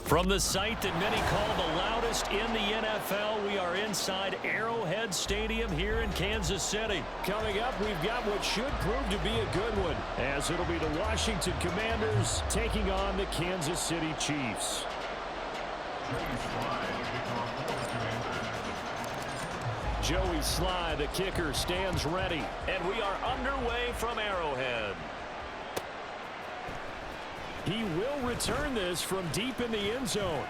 From the site that many call the loudest in the NFL, we are inside Arrowhead Stadium here in Kansas City. Coming up, we've got what should prove to be a good one, as it'll be the Washington Commanders taking on the Kansas City Chiefs. Joey Sly, the kicker, stands ready, and we are underway from Arrowhead. He will return this from deep in the end zone.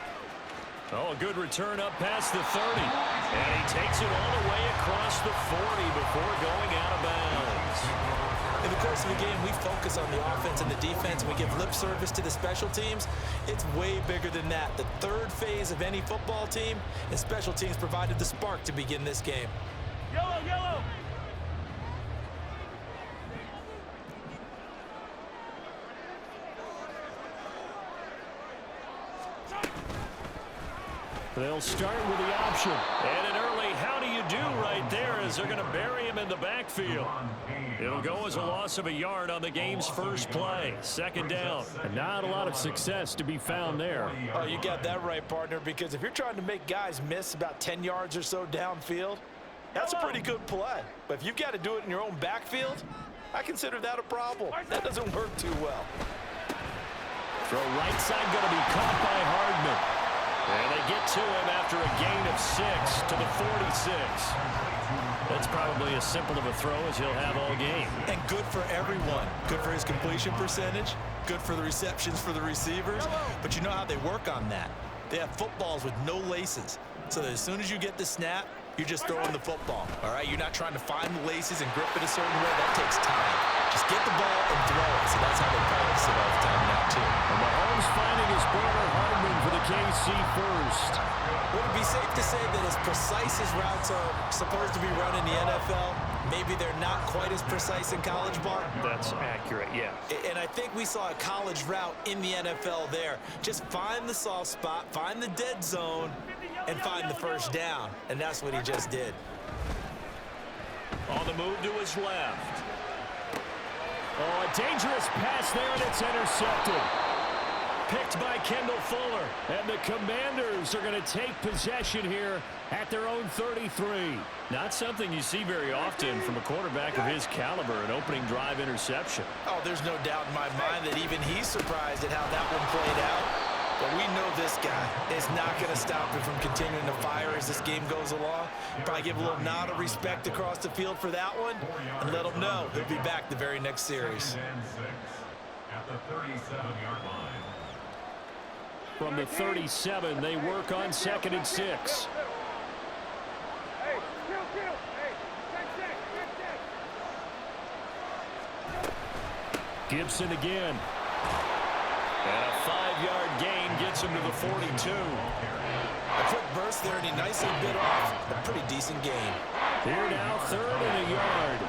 Oh, a good return up past the 30. And he takes it all the way across the 40 before going out of bounds. In the course of the game, we focus on the offense and the defense, and we give lip service to the special teams. It's way bigger than that. The third phase of any football team, and special teams provided the spark to begin this game. Yellow, yellow! They'll start with the option. And an early how do you do right there as they're going to bury him in the backfield. It'll go as a loss of a yard on the game's first play. Second down. And not a lot of success to be found there. Oh, you got that right, partner, because if you're trying to make guys miss about 10 yards or so downfield, that's a pretty good play. But if you've got to do it in your own backfield, I consider that a problem. That doesn't work too well. Throw right side going to be caught by Hardman. And they get to him after a gain of 6 to the 46. That's probably as simple of a throw as he'll have all game. And good for everyone. Good for his completion percentage. Good for the receptions for the receivers. But you know how they work on that. They have footballs with no laces. So that as soon as you get the snap, you're just throwing the football. All right? You're not trying to find the laces and grip it a certain way. That takes time. Just get the ball and throw it. So that's how they practice it all the time now, too. And Mahomes finding his Bernard Hardman for the KC first. Would it be safe to say that as precise as routes are supposed to be run in the NFL, maybe they're not quite as precise in college ball? That's accurate, yeah. And I think we saw a college route in the NFL there. Just find the soft spot, find the dead zone, and find the first down. And that's what he just did. On the move to his left. Oh, a dangerous pass there, and it's intercepted. Picked by Kendall Fuller. And the Commanders are going to take possession here at their own 33. Not something you see very often from a quarterback of his caliber, an opening drive interception. Oh, there's no doubt in my mind that even he's surprised at how that one played out. But we know this guy is not going to stop him from continuing to fire as this game goes along. Probably give a little nod of respect across the field for that one and let him know he'll be back the very next series. At the 37-yard line. From the 37, they work on 2nd and 6. Gibson again. And a 5-yard gain gets him to the 42. A quick burst there, and he nicely bit off a pretty decent gain. Here now, 3rd and a yard.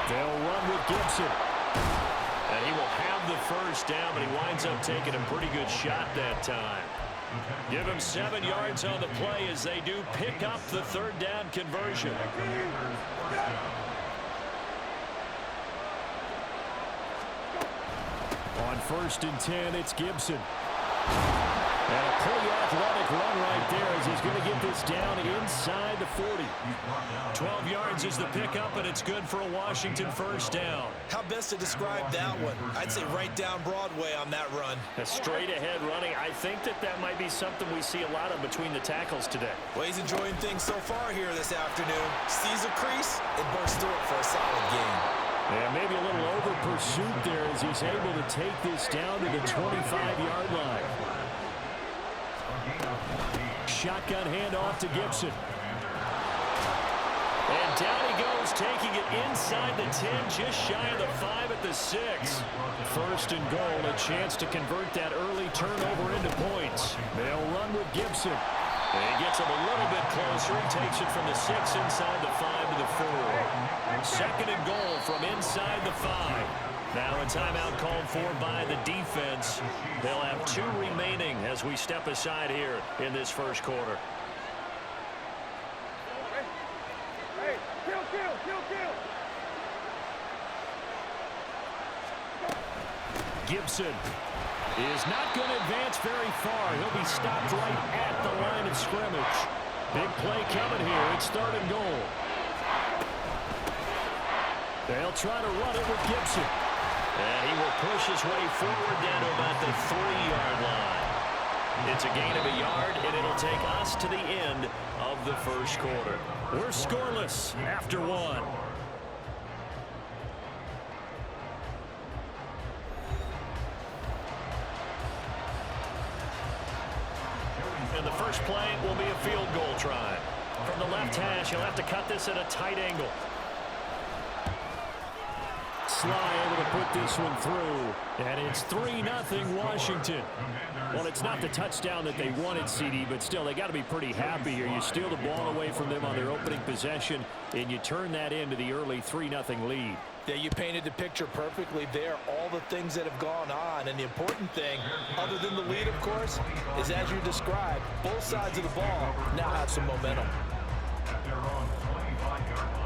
They'll run with Gibson. And he will have the first down, but he winds up taking a pretty good shot that time. Give him 7 yards on the play as they do pick up the 3rd down conversion. On 1st and 10, it's Gibson. And a pretty athletic run right there as he's going to get this down inside the 40. 12 yards is the pickup, and it's good for a Washington first down. How best to describe that one? I'd say right down Broadway on that run. A straight-ahead running. I think that might be something we see a lot of between the tackles today. Well, he's enjoying things so far here this afternoon. Sees a crease and bursts through it for a solid game. Yeah, maybe a little over-pursuit there as he's able to take this down to the 25-yard line. Shotgun handoff to Gibson. And down he goes, taking it inside the 10, just shy of the 5 at the 6. 1st and goal, a chance to convert that early turnover into points. They'll run with Gibson. And he gets him a little bit closer. He takes it from the 6 inside the 5 to the 4. 2nd and goal from inside the 5. Now a timeout called for by the defense. They'll have 2 remaining as we step aside here in this first quarter. Hey, kill. Gibson is not going to advance very far. He'll be stopped right at the line of scrimmage. Big play coming here. It's 3rd and goal. They'll try to run it with Gibson. And he will push his way forward down to about the 3-yard line. It's a gain of a yard, and it'll take us to the end of the first quarter. We're scoreless after 1. And the first play will be a field goal try. From the left hash, he'll have to cut this at a tight angle. Sly able to put this one through. And it's 3-0 Washington. Well, it's not the touchdown that they wanted, CD, but still, they got to be pretty happy here. You steal the ball away from them on their opening possession, and you turn that into the early 3-0 lead. Yeah, you painted the picture perfectly there, all the things that have gone on. And the important thing, other than the lead, of course, is as you described, both sides of the ball now have some momentum. At their own 25-yard line.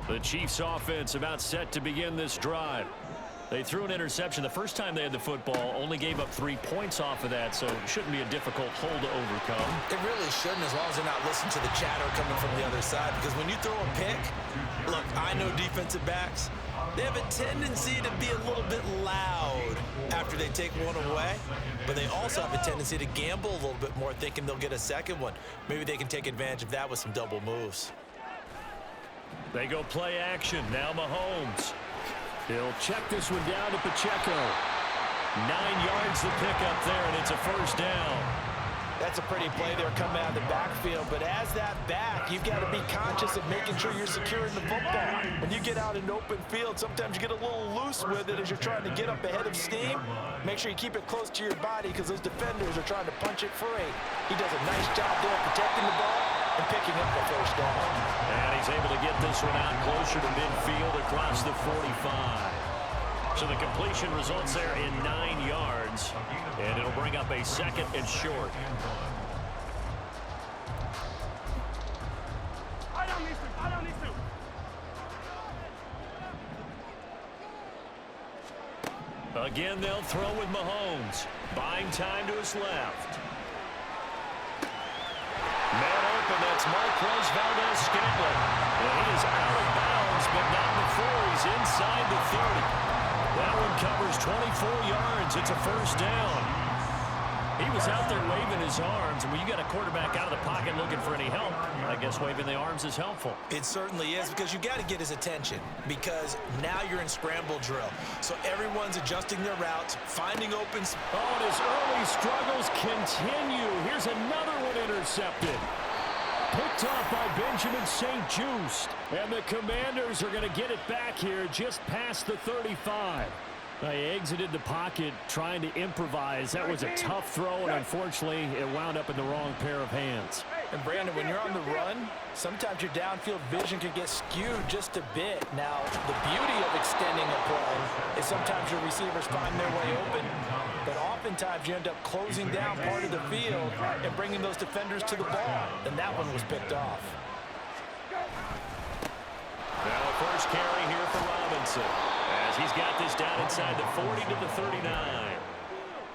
The Chiefs offense about set to begin this drive. They threw an interception the first time they had the football, only gave up 3 points off of that, so it shouldn't be a difficult hole to overcome. It really shouldn't, as long as they're not listening to the chatter coming from the other side, because when you throw a pick, look, I know defensive backs, they have a tendency to be a little bit loud after they take one away, but they also have a tendency to gamble a little bit more, thinking they'll get a second one. Maybe they can take advantage of that with some double moves. They go play action. Now Mahomes. He'll check this one down to Pacheco. 9 yards the pickup there, and it's a first down. That's a pretty play there coming out of the backfield, but as that back, you've got to be conscious of making sure you're securing the football. When you get out in open field, sometimes you get a little loose with it as you're trying to get up ahead of steam. Make sure you keep it close to your body because those defenders are trying to punch it free. He does a nice job there protecting the ball and picking up the first down. And he's able to get this one out closer to midfield across the 45. So the completion results there in 9 yards, and it'll bring up a 2nd and short. Again, they'll throw with Mahomes. Buying time to his left. Man open, that's Marquez Valdez-Scantling. And he is out of bounds, but not before he's inside the 30. That one covers 24 yards. It's a first down. He was out there waving his arms, and when you got a quarterback out of the pocket looking for any help, I guess waving the arms is helpful. It certainly is, because you got to get his attention, because now you're in scramble drill. So everyone's adjusting their routes, finding open. Oh, and his early struggles continue. Here's another one intercepted. Picked off by Benjamin St-Juste. And the Commanders are going to get it back here just past the 35. They exited the pocket trying to improvise. That was a tough throw, and unfortunately, it wound up in the wrong pair of hands. And Brandon, when you're on the run, sometimes your downfield vision can get skewed just a bit. Now, the beauty of extending a play is sometimes your receivers find their way open, but oftentimes you end up closing down part of the field and bringing those defenders to the ball. And that one was picked off. Now a first carry here for Robinson, as he's got this down inside the 40 to the 39.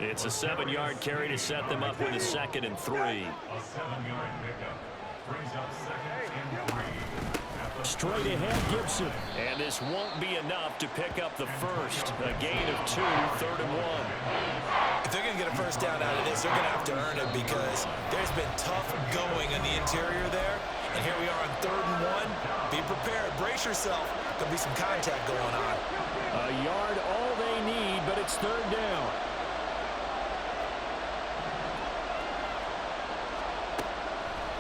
It's a 7-yard carry to set them up with a 2nd and 3. A 7-yard pickup brings up 2nd and 3. Straight ahead, Gibson. And this won't be enough to pick up the first. A gain of 2, 3rd and 1. If they're going to get a first down out of this, they're going to have to earn it, because there's been tough going in the interior there. And here we are on 3rd and 1. Be prepared. Brace yourself. There'll be some contact going on. A yard all they need, but it's 3rd down.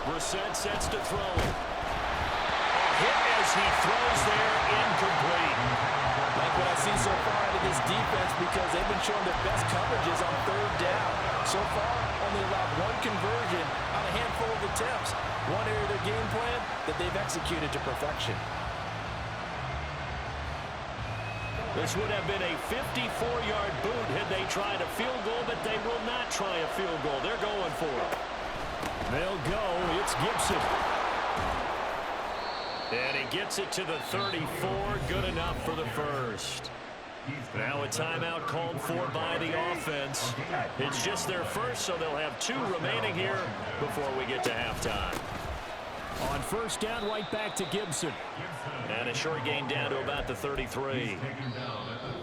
Brissett sets to throw. A hit as he throws there, incomplete. Like what I've seen so far out of this defense, because they've been showing their best coverages on 3rd down. So far, only allowed 1 conversion on a handful of attempts. One area of their game plan that they've executed to perfection. This would have been a 54-yard boot had they tried a field goal, but they will not try a field goal. They're going for it. They'll go. It's Gibson. And he gets it to the 34. Good enough for the first. Now a timeout called for by the offense. It's just their first, so they'll have 2 remaining here before we get to halftime. On first down, right back to Gibson. And a short gain down to about the 33.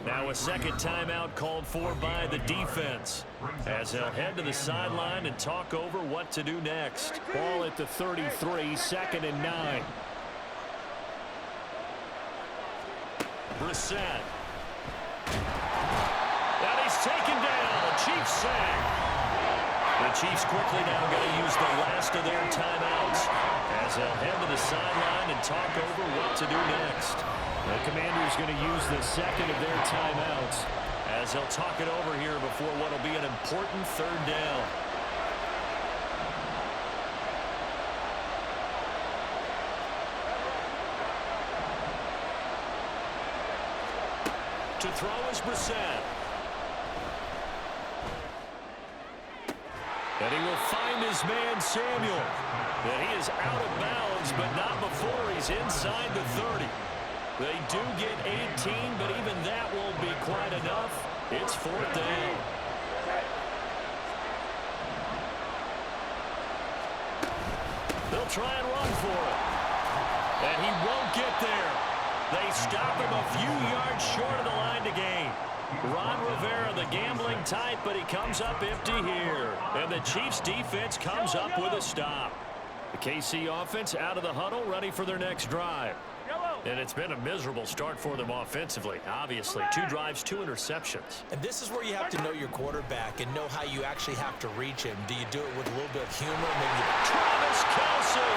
Now a second timeout called for by the defense, as they'll head to the sideline and talk over what to do next. Ball at the 33, 2nd and 9. Brissett. And he's taken down. A Chiefs sack. The Chiefs quickly now going to use the last of their timeouts as they'll head to the sideline and talk over what to do next. The Commanders going to use the second of their timeouts as they'll talk it over here before what will be an important 3rd down. To throw is Brissett. And he will find his man, Samuel. And he is out of bounds, but not before he's inside the 30. They do get 18, but even that won't be quite enough. It's 4th down. They'll try and run for it. And he won't get there. They stop him a few yards short of the line to gain. Ron Rivera, the gambling type, but he comes up empty here. And the Chiefs defense comes up with a stop. The KC offense out of the huddle, ready for their next drive. And it's been a miserable start for them offensively. Obviously, 2 drives, 2 interceptions. And this is where you have to know your quarterback and know how you actually have to reach him. Do you do it with a little bit of humor? Maybe Travis Kelce.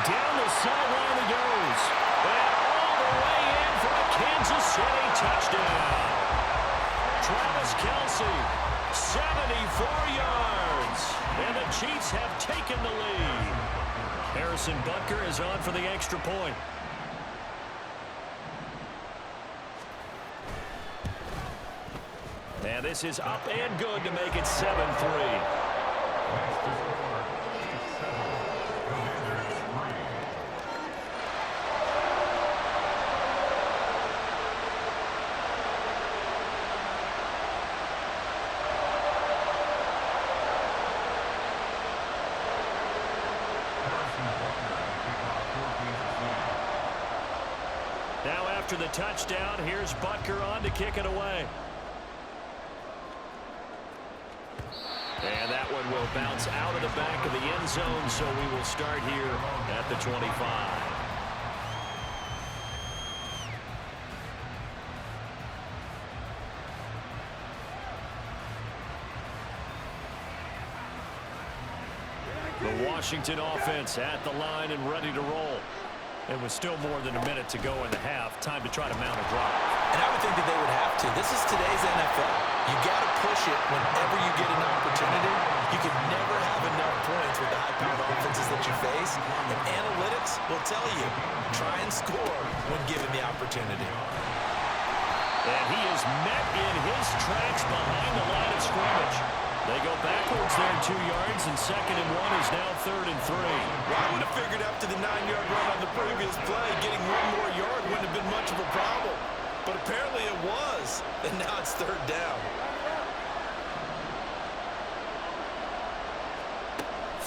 Down the sideline he goes. And all the way in for a Kansas City touchdown. Travis Kelce, 74 yards. And the Chiefs have taken the lead. Harrison Butker is on for the extra point. And this is up and good to make it 7-3. Now after the touchdown, here's Butker on to kick it away. And that one will bounce out of the back of the end zone, so we will start here at the 25. The Washington offense at the line and ready to roll. It was still more than a minute to go in the half. Time to try to mount a drive. And I would think that they would have to. This is today's NFL. You got to push it whenever you get an opportunity. You can never have enough points with the high-powered offenses that you face. And analytics will tell you, try and score when given the opportunity. And he is met in his tracks behind the line of scrimmage. They go backwards there 2 yards, and 2nd and 1 is now 3rd and 3. Well, I would have figured after the 9-yard run on the previous play, getting 1 more yard wouldn't have been much of a problem. But apparently it was, and now it's 3rd down.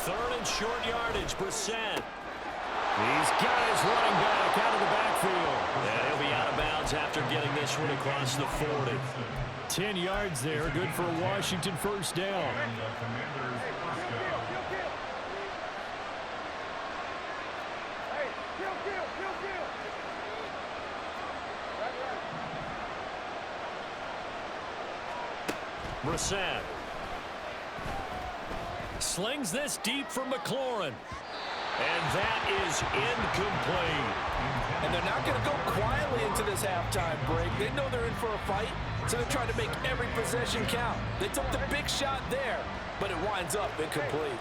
3rd and short yardage, Brissett. These guys running back out of the backfield. And he'll be out of bounds after getting this one across the 40. 10 yards there, good for a Washington first down. Brissett slings this deep for McLaurin. And that is incomplete. And they're not going to go quietly into this halftime break. They know they're in for a fight, so they're trying to make every possession count. They took the big shot there, but it winds up incomplete.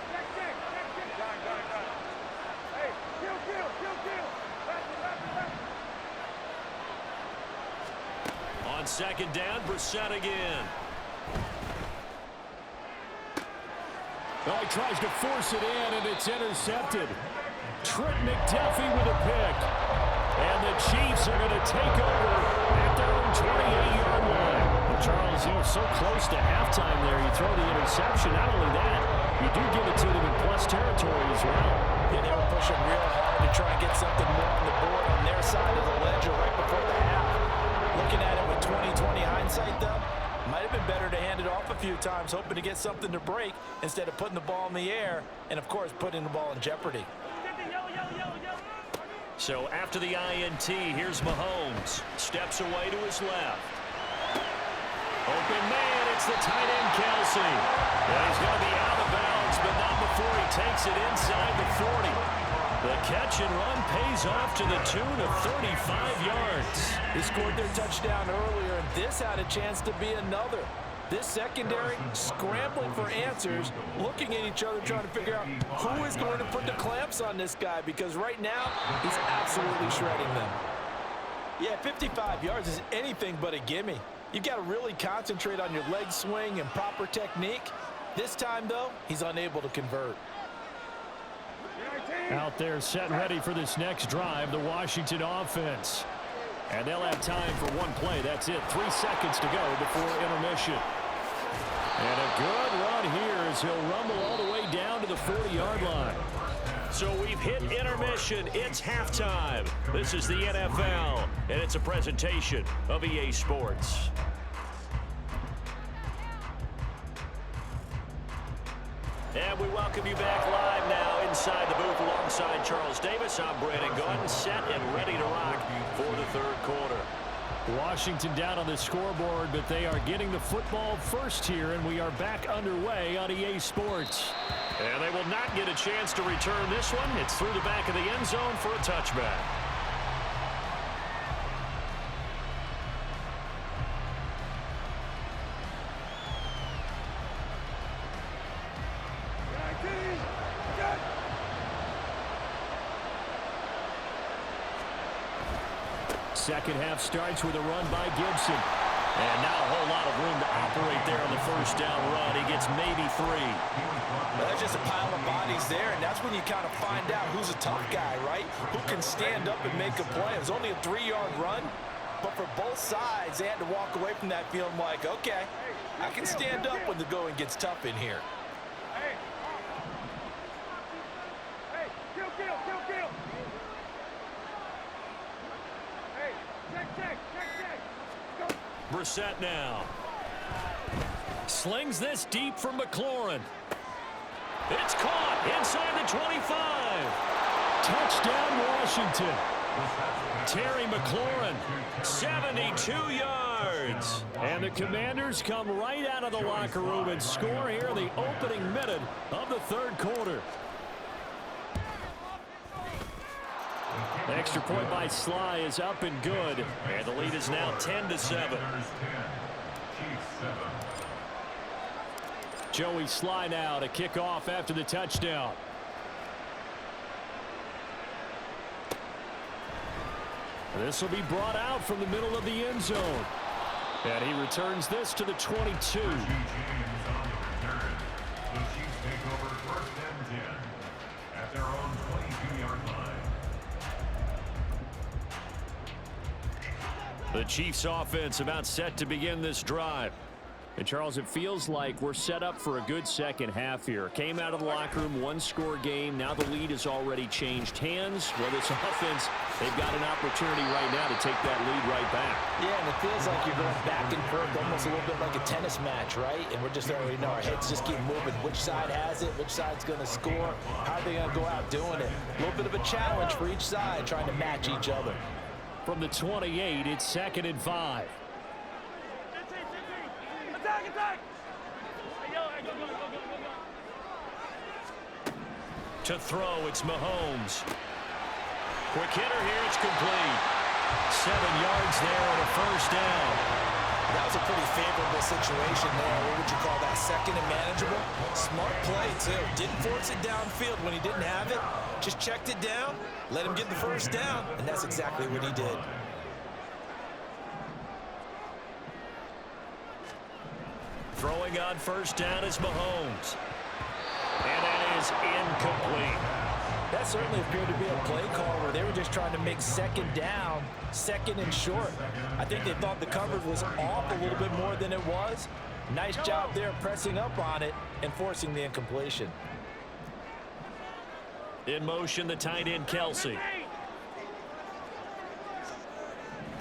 On 2nd down, Brissett again. Well, he tries to force it in, and it's intercepted. Trent McDuffie with a pick. And the Chiefs are going to take over at their own 28-yard line. Well, Charles, so close to halftime there. You throw the interception. Not only that, you do give it to them in plus territory as well. Yeah, they were pushing real hard to try and get something more on the board on their side of the ledger right before the half. Looking at it with 20/20 hindsight, though, might have been better to hand it off a few times, hoping to get something to break instead of putting the ball in the air and, of course, putting the ball in jeopardy. So after the INT, here's Mahomes. Steps away to his left. Open man, it's the tight end, Kelsey. And he's going to be out of bounds, but not before he takes it inside the 40. The catch and run pays off to the tune of 35 yards. They scored their touchdown earlier, and this had a chance to be another. This secondary scrambling for answers, looking at each other, trying to figure out who is going to put the clamps on this guy, because right now he's absolutely shredding them. Yeah, 55 yards is anything but a gimme. You've got to really concentrate on your leg swing and proper technique. This time, though, he's unable to convert. Out there set and ready for this next drive, the Washington offense. And they'll have time for one play. That's it. 3 seconds to go before intermission. And a good run here as he'll rumble all the way down to the 40-yard line. So we've hit intermission. It's halftime. This is the NFL, and it's a presentation of EA Sports. And we welcome you back live now inside the booth alongside Charles Davis. I'm Brandon Gordon, set and ready to rock for the third quarter. Washington down on the scoreboard, but they are getting the football first here, and we are back underway on EA Sports. And they will not get a chance to return this one. It's through the back of the end zone for a touchback. Second half starts with a run by Gibson. And not a whole lot of room to operate there on the first down run. He gets maybe 3. Well, there's just a pile of bodies there, and that's when you kind of find out who's a tough guy, right? Who can stand up and make a play. It was only a 3-yard run, but for both sides, they had to walk away from that feeling like, okay, I can stand up when the going gets tough in here. Brissett now. Slings this deep from McLaurin. It's caught inside the 25. Touchdown, Washington. Terry McLaurin, 72 yards. And the Commanders come right out of the locker room and score here in the opening minute of the third quarter. The extra point by Sly is up and good. And the lead is now 10-7. Joey Sly now to kick off after the touchdown. This will be brought out from the middle of the end zone. And he returns this to the 22. The Chiefs offense about set to begin this drive. And Charles, it feels like we're set up for a good second half here. Came out of the locker room, one-score game. Now the lead has already changed hands. Well, this offense, they've got an opportunity right now to take that lead right back. Yeah, and it feels like you're going back and forth, almost a little bit like a tennis match, right? And we're just already know our heads just keep moving. Which side has it? Which side's going to score? How are they going to go out doing it? A little bit of a challenge for each side, trying to match each other. From the 28, it's 2nd and 5. Attack! To throw, it's Mahomes. Quick hitter here, it's complete. 7 yards there and a first down. That was a pretty favorable situation there. What would you call that? Second and manageable? Smart play, too. Didn't force it downfield when he didn't have it. Just checked it down, let him get the first down, and that's exactly what he did. Throwing on first down is Mahomes. And that is incomplete. That certainly appeared to be a play call where they were just trying to make second down, second and short. I think they thought the coverage was off a little bit more than it was. Nice job there pressing up on it and forcing the incompletion. In motion, the tight end, Kelsey.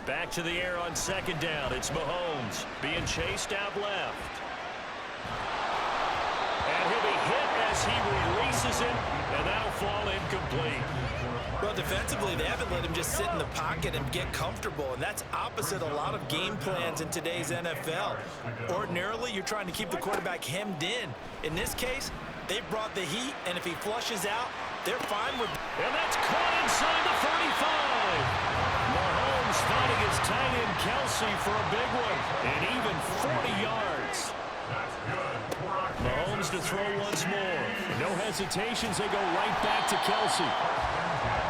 Back to the air on second down. It's Mahomes being chased out left. And he'll be hit as he releases it, and that'll fall incomplete. Well, defensively, they haven't let him just sit in the pocket and get comfortable, and that's opposite a lot of game plans in today's NFL. Ordinarily, you're trying to keep the quarterback hemmed in. In this case, they brought the heat, and if he flushes out, they're fine with it. And that's caught inside the 35. Mahomes finding his tight end, Kelsey, for a big one, and even 40 yards. Mahomes to throw once more. No hesitations. They go right back to Kelsey.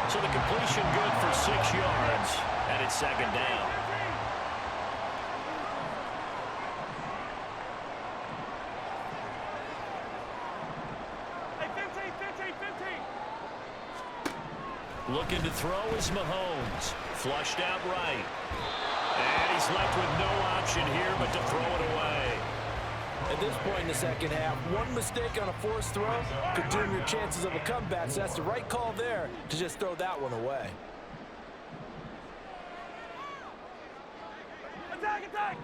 So the completion good for 6 yards, and it's second down. Hey, 15, 15, 15. Looking to throw is Mahomes. Flushed out right. And he's left with no option here but to throw it away. At this point in the second half, one mistake on a forced throw could doom your chances of a comeback. So that's the right call there to just throw that one away. Attack, attack.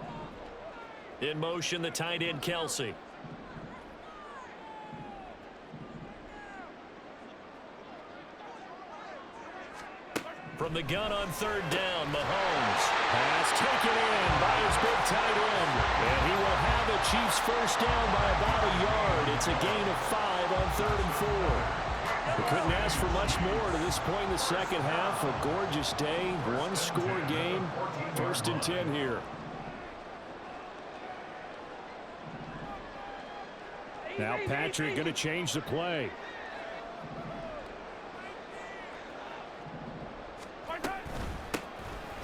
In motion, the tight end, Kelsey. From the gun on third down, Mahomes has taken in by his big tight end. And he will have the Chiefs first down by about a yard. It's a gain of 5 on 3rd and 4. We couldn't ask for much more to this point in the second half. A gorgeous day, one-score game. 1st and 10 here. Now Patrick going to change the play.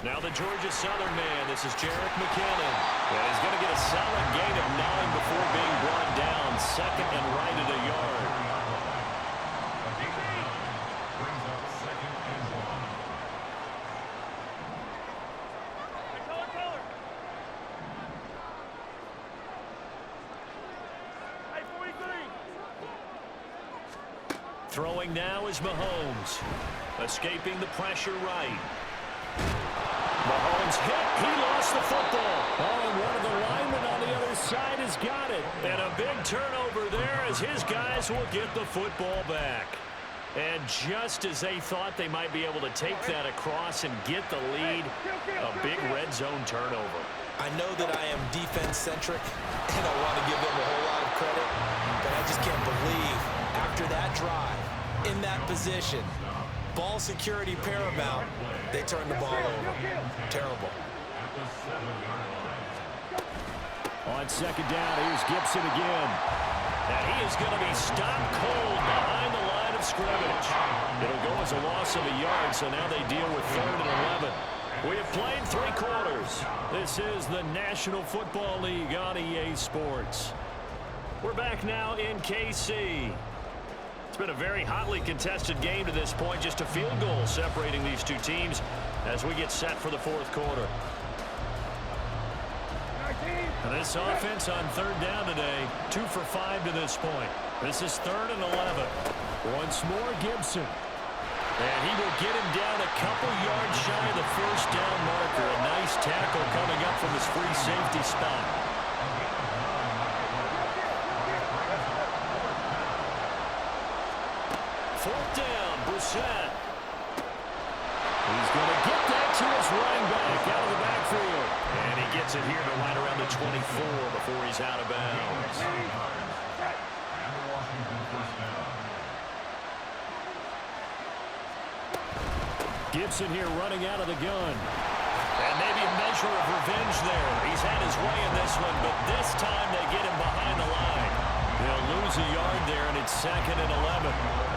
Now the Georgia Southern man, this is Jerick McKinnon. And he's going to get a solid gain of 9 before being brought down. 2nd and right at a yard. Hey, 43. Throwing now is Mahomes. Escaping the pressure right. Mahomes hit. He lost the football. Oh, and one of the linemen on the other side has got it. And a big turnover there as his guys will get the football back. And just as they thought they might be able to take that across and get the lead, a big red zone turnover. I know that I am defense-centric, and I want to give them a whole lot of credit, but I just can't believe after that drive, in that position, ball security paramount, they turned the ball over. Terrible. On second down, here's Gibson again. And he is going to be stopped cold behind the line of scrimmage. It'll go as a loss of a yard, so now they deal with 3rd and 11. We have played 3 quarters. This is the National Football League on EA Sports. We're back now in KC. It's been a very hotly contested game to this point. Just a field goal separating these two teams as we get set for the 4th quarter. And this offense on 3rd down today, 2 for 5 to this point. This is 3rd and 11. Once more, Gibson. And he will get him down a couple yards shy of the first down marker. A nice tackle coming up from his free safety spot. 4th down, Brissett. He's going to get that to his running back out of the backfield. And he gets it here to right around the 24 before he's out of bounds. Gibson here running out of the gun. And maybe a measure of revenge there. He's had his way in this one, but this time they get him behind the line. They'll lose a yard there, and it's 2nd and 11.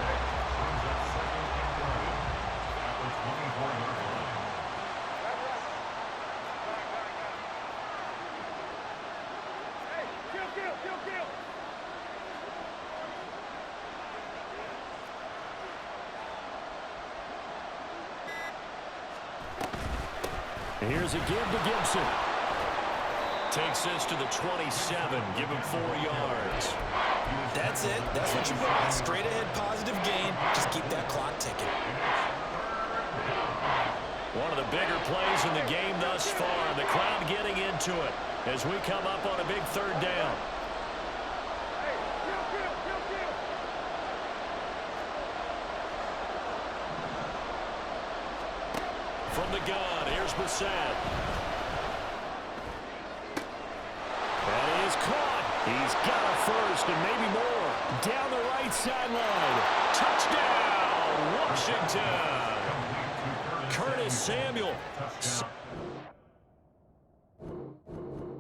Here's a give to Gibson. Takes this to the 27. Give him 4 yards. That's it. That's what you want. Straight ahead positive gain. Just keep that clock ticking. One of the bigger plays in the game thus far. The crowd getting into it as we come up on a big 3rd down. From the gun, here's Brissett. That is caught. He's got a first and maybe more. Down the right sideline. Touchdown, Washington. Curtis Samuel.